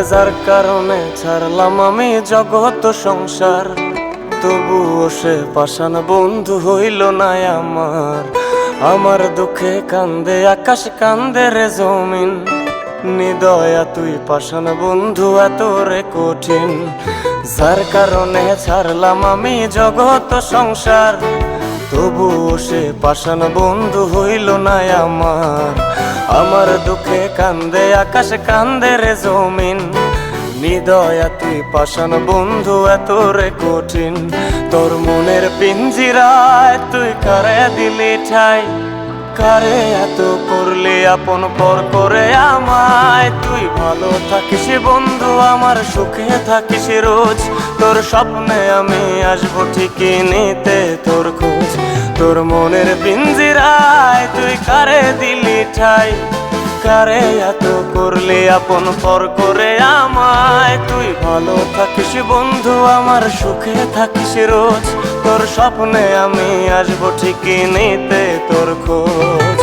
যার কারণে ছাড়লাম আমি জগৎ সংসার, তবুও সে পাষাণ বন্ধু হইল না আমার। আমার দুঃখে কান্দে আকাশ, কান্দে রে জমিন, নিদয়া তুই পাষাণ বন্ধু এত রে কঠিন। যার কারণে ছাড়লাম আমি জগৎ সংসার, তবুও সে পাষাণ বন্ধু হইল না আমার। আমার দুঃখে কান্দে আকাশ, কান্দে রে জমিন, নিদয়া তুই পাষাণ বন্ধু এত রে কঠিন। তোর মনের পিঞ্জিরায় তুই কারে দিলি ঠাই, কারে এত করলি আপন পর করে আমায়। তুই ভালো থাকিস বন্ধু আমার, সুখে থাকিস রোজ, তোর স্বপ্নে আমি আসবো ঠিকই নিতে তোর খোঁজ। তোর মনের পিঞ্জিরায় তুই কারে দিলি ঠাই, কারে এত করলি আপন পর করে আমায়। তুই ভালো থাকিস বন্ধু আমার, সুখে থাকিস রোজ, তোর স্বপ্নে আমি আসবো ঠিকই নিতে তোর খোঁজ।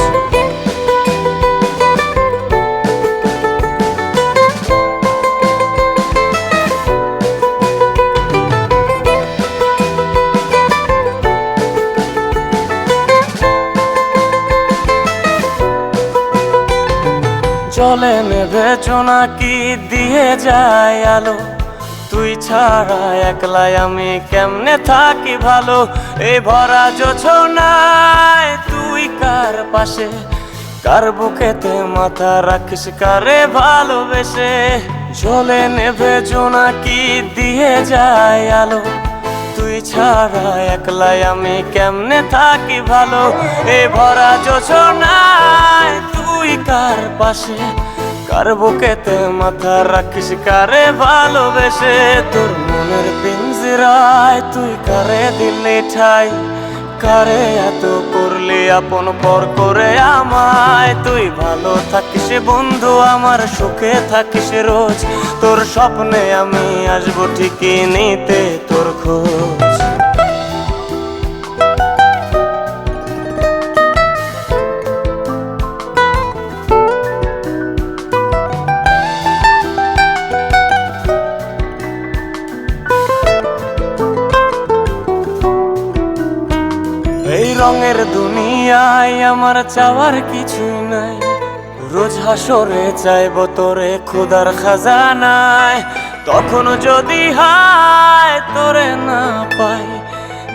জলে নেভে জোনাকি দিয়ে যায় আলো, তুই ছাড়া একলাই আমি কেমনে থাকি ভালো। এই ভরা জোছনায় তুই কার পাশে, কার বুকেতে মাথা রাখিস কারে ভালোবেসে। জলে নেভে জোনাকি দিয়ে যায় আলো, তুই ছাড়া একলাই আমি কেমনে থাকি ভালো। এই ভরা জোছনায় তুই কার পাশে, কার বুকেতে মাথা রাখিস কারে ভালোবেসে। তোর মনের পিঞ্জিরায় তুই কারে দিলি ঠাই, কারে এত করলি আপন পর করে আমায়। তুই ভালো থাকিস বন্ধু আমার, সুখে থাকিস রোজ, তোর স্বপ্নে আমি আসবো ঠিকই নিতে তোর খোঁজ। এই রঙের দুনিয়ায় আমার চাওয়ার কিছুই নাই, রোজ হাসরে চাইব তোরে খোদার খাজানায়। তখন যদি হায় তোরে না পাই,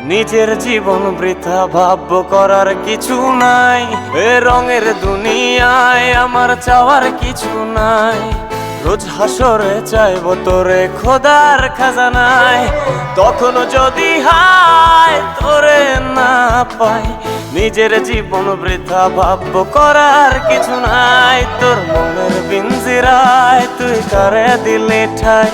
নিজের জীবন বৃথা ভাবব করার কিছু নাই। এ রঙের দুনিয়ায় আমার চাওয়ার কিছু নাই, রোজ হাসরে চাইব তোরে খোদার খাজানায়। তখন যদি হায় তোরে না পাই, নিজের জীবন বৃথা ভাবব করার কিছু নাই। তোর মনের পিঞ্জিরায় তুই কারে দিলি ঠাই,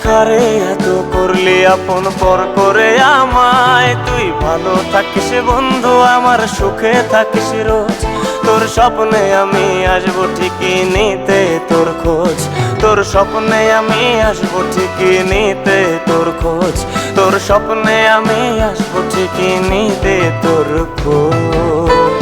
কারে এত করলি আপন পর করে আমায়। তুই ভালো থাকিস বন্ধু আমার, সুখে থাকিস রোজ, তোর স্বপ্নে আমি আসবো ঠিকই নিতে তোর খোঁজ। তোর স্বপ্নে আমি আসবো ঠিকই নিতে তোর খোঁজ, তোর স্বপ্নে আমি আসবো ঠিকই নিতে তোর খোঁজ।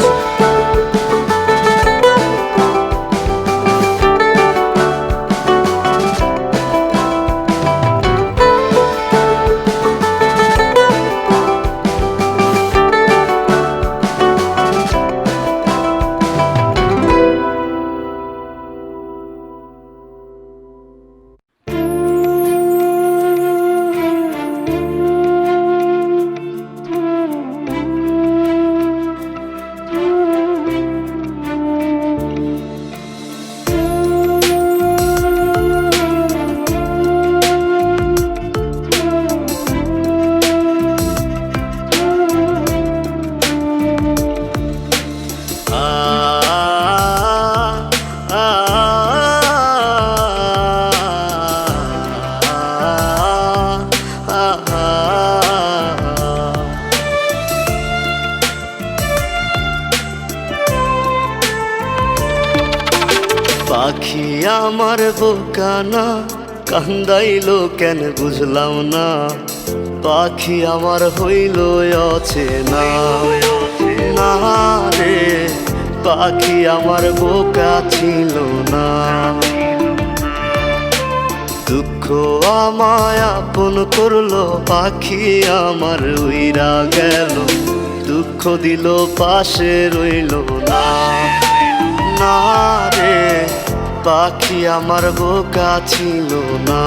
পাখি আমার বোকানা কান্দাইলো কেন বুঝলাম না, পাখি আমার হইল অচেনা না রে, পাখি আমার বোকা ছিল না। দুঃখ আমায় আপন করলো, পাখি আমার উইরা গেল, দুঃখ দিল পাশে রইল না। না রে পাখি আমার বোকা ছিল না,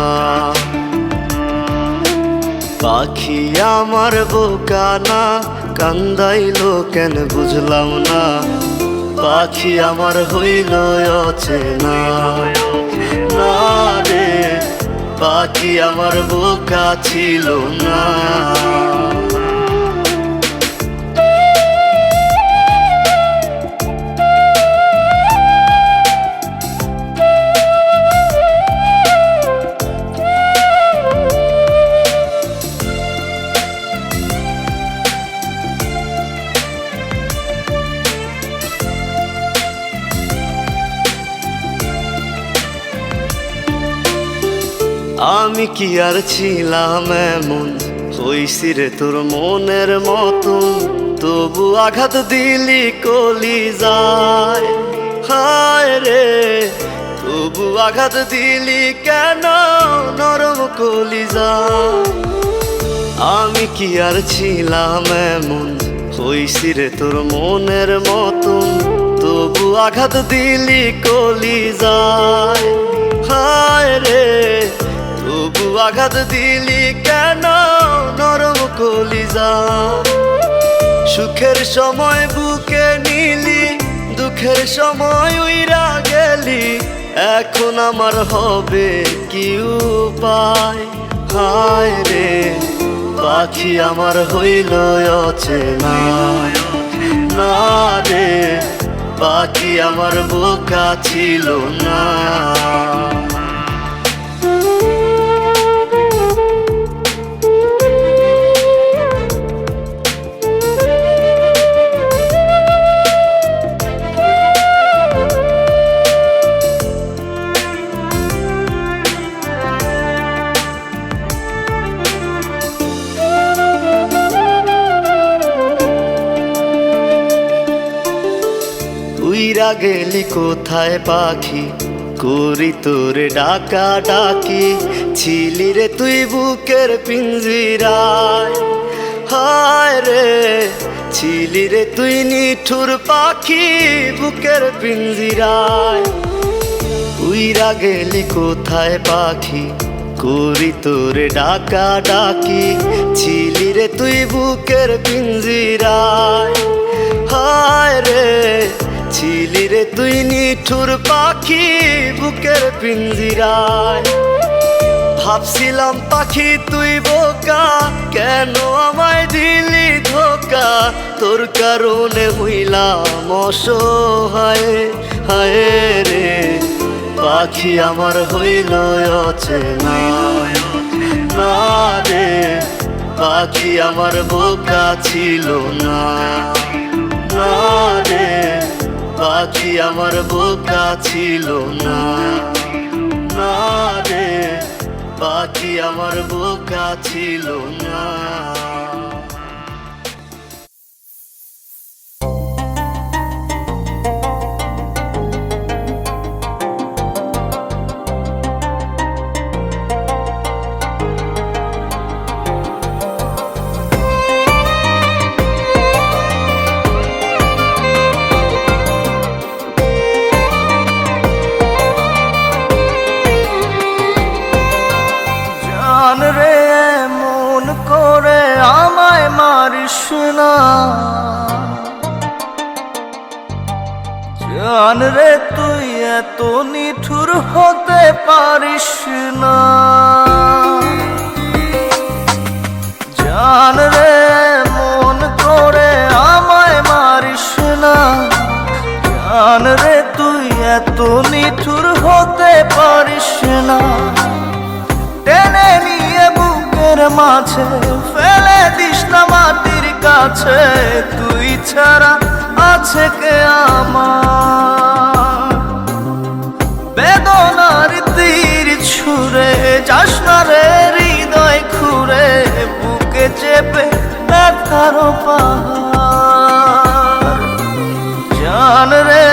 পাখি আমার বোকা না, কান্দাইলো কেন বুঝলাম না, পাখি আমার হইল অচেনা। না রে পাখি আমার বোকা ছিল না। আমি কি আর ছিলাম এমন, হইছি রে তোর মনের মতন, তবু আঘাত দিলি কলিজায়। হায় রে তবু আঘাত দিলি কেন নরম কলিজায়। আমি কি আর ছিলাম এমন, হইছি রে তোর মনের মতন, তবু আঘাত দিলি কলিজায়। হায় রে তবু আঘাত দিলি কেন নরম কলিজায়। সুখের সময় বুকে নিলি, দুঃখের সময় উইরা গেলি, এখন আমার হবে কি উপায়। হায় রে পাখি আমার হইল অচেনা। না রে পাখি আমার বোকা ছিল না। উইরা গেলি কোথায় পাখি, করি তোরে ডাকা ডাকি, ছিলি রে তুই বুকের পিঞ্জিরায়। হায় রে ছিলি রে তুই নিঠুর পাখি বুকের পিঞ্জিরায়। উইরা গেলি কোথায় পাখি, করি তোরে ডাকা ডাকি, ছিলি রে তুই বুকের পিঞ্জিরায়। হায় রে ছিলি রে তুই নিঠুর পাখি বুকের পিঞ্জিরায়। ভাবছিলাম পাখি তুই বোকা, কেন আমায় দিলি ধোকা, তোর কারণে হইলাম অসহায়। হায় রে পাখি আমার হইল অচেনা। না রে পাখি আমার বোকা ছিল না। না রে পাখি আমার বোকা ছিল না। না রে পাখি আমার বোকা ছিল না। জান রে তুই এত নিঠুর হতে পারিস না। জান রে মন করে আমায় মারিস না। জান রে তুই এত নিঠুর হতে পারিস না। টেনে নিয়ে বুকের মাঝে ফেলে দিস না মাটির কাছে। তুই ছাড়া আছে কে আমার? বেদনার তীর ছুঁড়ে যাস না রে হৃদয় খুঁড়ে, বুকে চেপে ব্যথার পাহাড়। জান রে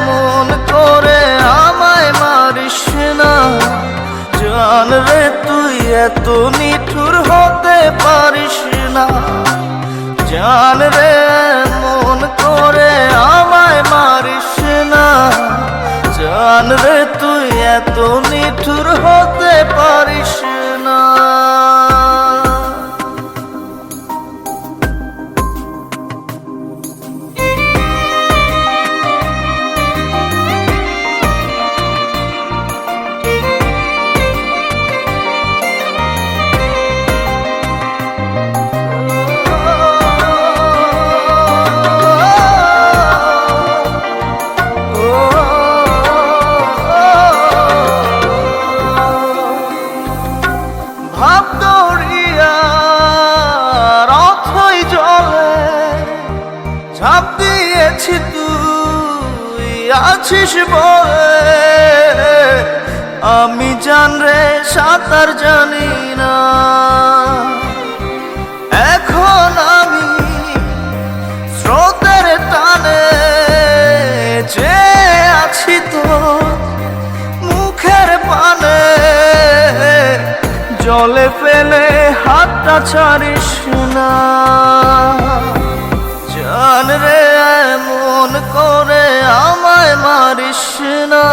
মন করে আমায় মারিস না। জান জান রে তুই এত নিঠুর হতে পারিস না। ভাব দরিয়ার অথই জলে ঝাঁপ দিয়েছি তুই আছিস বলে, আমি জান রে সাঁতার জানি না। এখন আমি স্রোতের টানে যে আছি তো মুখের পানে, জলে ফেলে হাতটা ছাড়িস না। জান রে এমন করে আমায় মারিস না।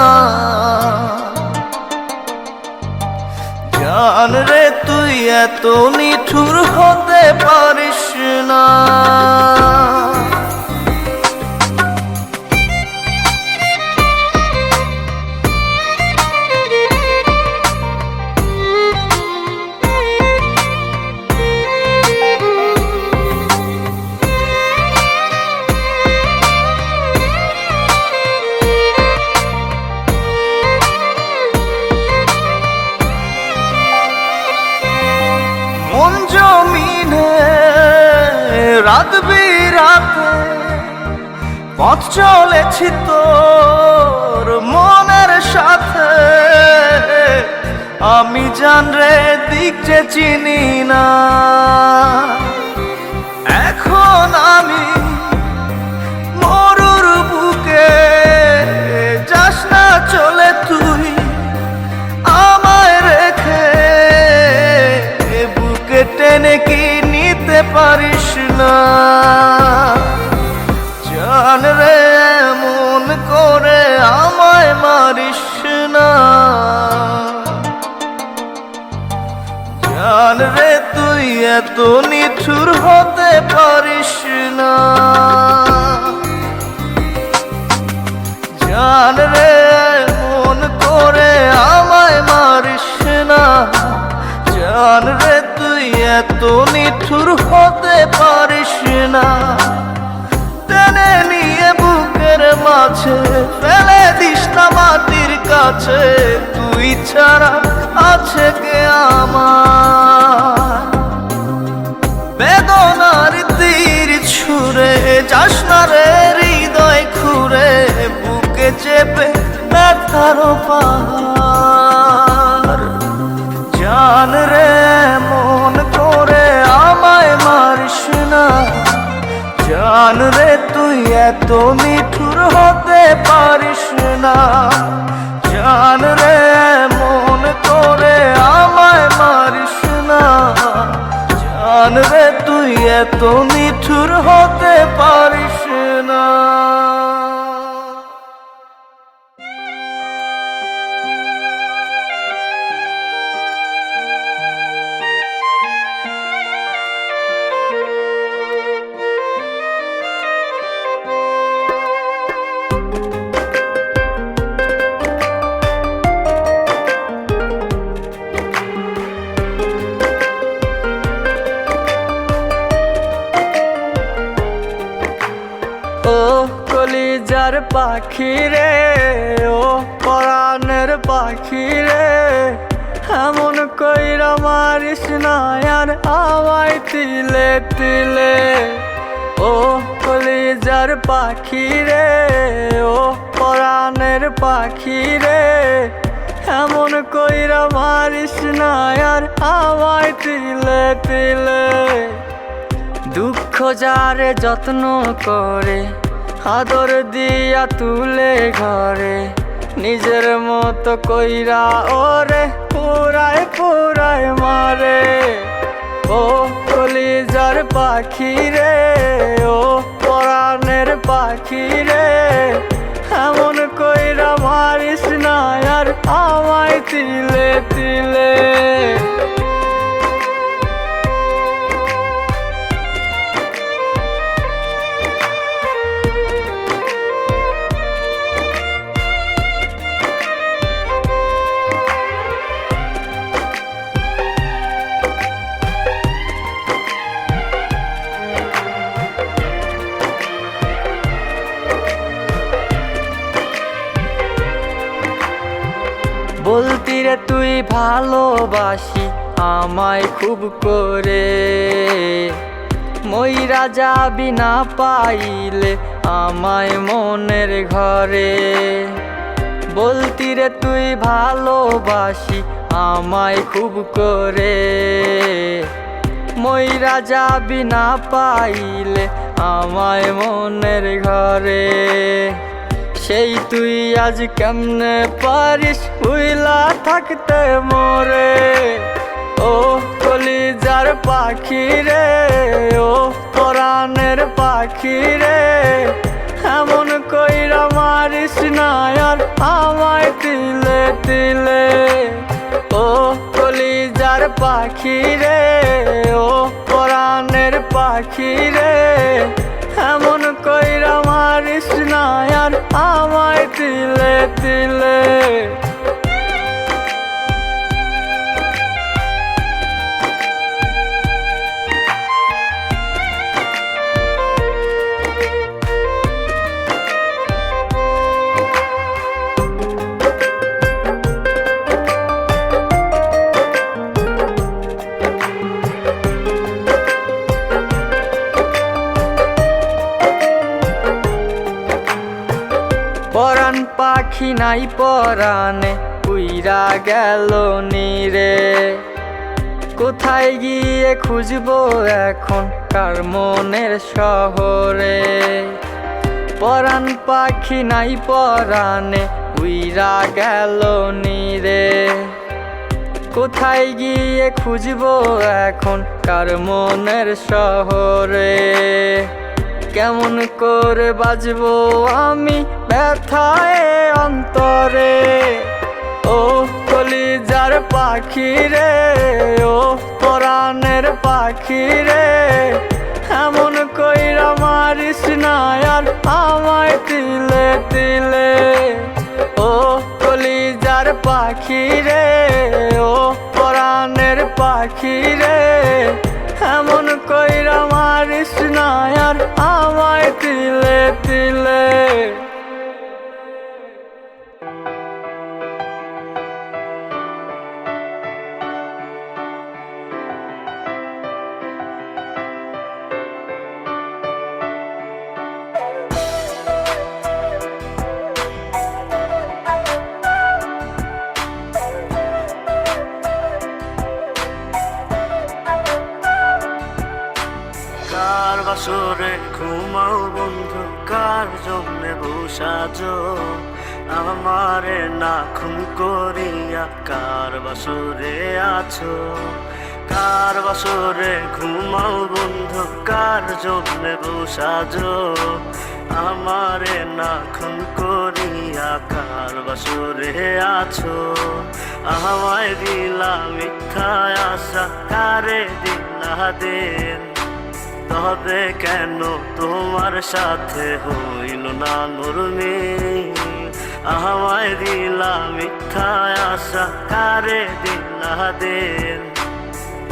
জান রে তুই এত নিঠুর হতে পারিস না। মন জমিনে রাত বিরাতে পথ চলেছি তোর মনের সাথে, আমি জান রে দিক যে চিনি না। এখন আমি মরুর বুকে, যাস না চলে তুই আমায় রেখে, বুকে টেনে কি নিতে পারিস না। জান রে এমন করে আমায় মারিস না। জান রে তুই এত নিঠুর হতে পারিস না। জান রে এমন করে আমায় মারিস না। জান রে তুই এত নিঠুর হতে পারিস না। টেনে নিয়ে বুকের মাঝে ফেলে দিস না মাটির কাছে, তুই ছাড়া আছে কে আমার। বেদনার তীর ছুঁড়ে যাস না রে হৃদয় খুঁড়ে, বুকে চেপে ব্যথার পাহাড়। জান রে মন করে আমায় মারিস না। জান রে তুই এত নিঠুর হতে পারিস না। জান রে মন করে আমায় মারিস না। জান রে তুই এত নিঠুর হতে পারিস না। ও কলিজার পাখি রে, ও পরাণের পাখি রে, এমন কইরা মারিস না আর আমায় তিলে তিলে। ও কলিজার পাখি রে, ও পরাণের পাখি রে, এমন কইরা মারিস না আর আমায় তিলে তিলে। দুঃখ যারে যত্ন করে আদর দিয়া তুলে ঘরে, নিজের মতো কইরা ওরে পুরায় পুরায় মারে। ও কলিজার পাখি রে, ও পরাণের পাখি রে, এমন কইরা মারিস বলতি রে তুই ভালোবাসি আমায় খুব করে, মইরা যাবি না পাইলে আমায় মনের ঘরে। বলতি রে তুই ভালোবাসি আমায় খুব করে, মইরা যাবি না পাইলে আমায় মনের ঘরে। সেই তুই আজ কেমনে পারিস ভুইলা থাকতে মোরে, ও কলিজার পাখি রে, ও পরাণের পাখি রে। এমন কইরা মারিস না আর আমায় তিলে তিলে, ও কলিজার পাখি রে, ও পরাণের পাখি রে। এমন কইরা মারিস না আর আমায় তিলে তিলে। পরাণ পাখি নাই পরাণে উইরা গেল নীরে, কোথায় গিয়ে খুঁজবো এখন কার মনের শহরে। পরাণ পাখি নাই পরাণে উইরা গেল নীরে, কোথায় গিয়ে খুঁজবো এখন কার মনের শহরে। কেমন করে বাজবো আমি ব্যথায় অন্তরে, ও কলিজার পাখি রে, ও পরাণের পাখি রে। এমন কইরা মারিস না আর আমায় তিলে তিলে, ও কলিজার পাখি রে, ও পরাণের পাখি রে। এমন কইরা মারিস না আর আমায় তিলে তিলে। কার বাসরে ঘুমাও বন্ধু, কার জন্যে বসাজো আমারে না খুন করিয়া, কার বাসরে আছো। কার বাসরে ঘুমাও বন্ধু, কার জন্যে বসাজো আমারে না খুন করিয়া, কার বাসরে আছো। আমায় দিলা মিথ্যা আশা, কারে দিলা দিন, তবে কেন তোমার সাথে হইল না নরমিল। আমায় দিলা মিথ্যা আশা, কারে দিলা দিন,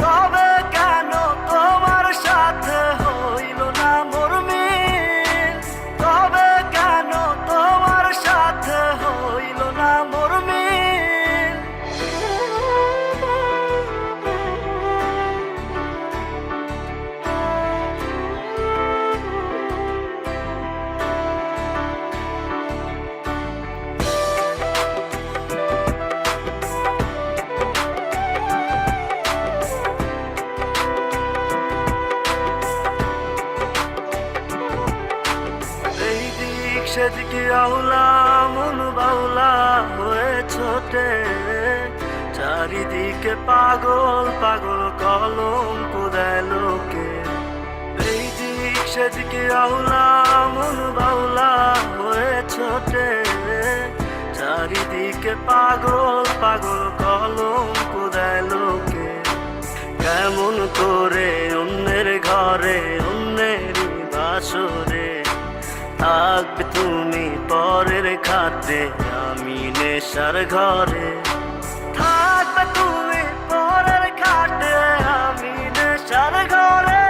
তবে কেন তোমার সাথে হইল না নরমিল। তবে কেন তোমার সাথে হইল না নরমিল। সেদিকে আউলা মন বাউলা হয়ে ছোটে, চারিদিকে পাগল পাগল কলঙ্ক দেয় লোকে। এই দিক সেদিকে আউলা মন বাউলা হয়ে ছোটে, চারিদিকে পাগল পাগল কলঙ্ক দেয় লোকে। কেমন করে অন্যের ঘরে অন্যেরই বাসরে থাকবে তুমি পরের খাতে, আমি নেশার ঘরে। থাকবে তুমি পরের খাতে, আমি নেশার ঘরে।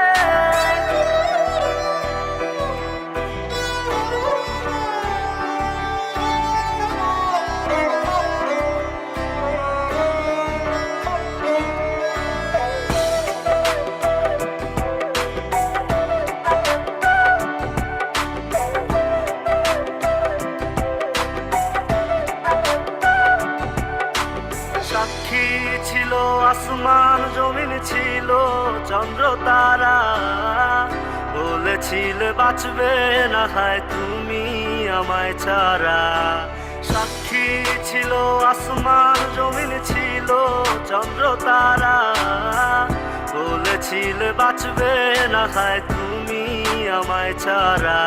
আসমান জমিন ছিল চন্দ্র তারা, বলেছিলে বাঁচবে না হয় তুমি আমায় ছাড়া। সাক্ষী ছিল আসমান জমিন ছিল চন্দ্র তারা, বলেছিলে বাঁচবে না হয় তুমি আমায় ছাড়া।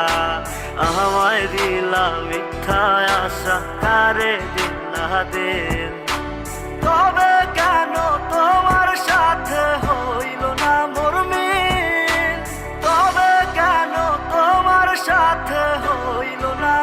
আমায় দিলা মিথ্যা আশা, কারে দিলা দিল। তবে কেন তোমার সাথে হইল না মোর মিল? তবে কেন তোমার সাথে হইল না